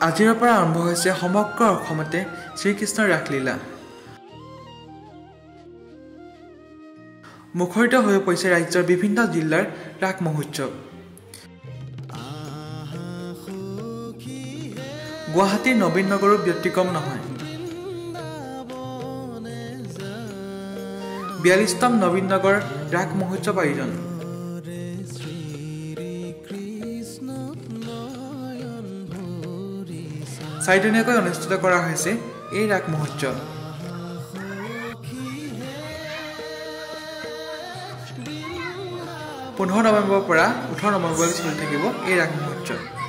আজিৰ পৰা আৰম্ভ হৈছে সমগ্ৰ অসমতে শ্ৰীকৃষ্ণৰ ৰাসলীলা। মুখৰিত হৈ পৰিছে ৰাজ্যৰ বিভিন্ন জিলাৰ ৰাস মহোৎসৱ। গুৱাহাটীৰ নবীন নগৰো ব্যতিক্ৰম নহয়। ৪২তম নবীন নগৰ ৰাস মহোৎসৱ আয়োজন। চাৰিদিনীয়াকৈ অনুষ্ঠিত কৰা হৈছে এই ৰাস মহোৎসৱ। ১৫ নৱেম্বৰৰ পৰা ১৮ নৱেম্বৰলৈ চলি থাকিব এই ৰাস মহোৎসৱ।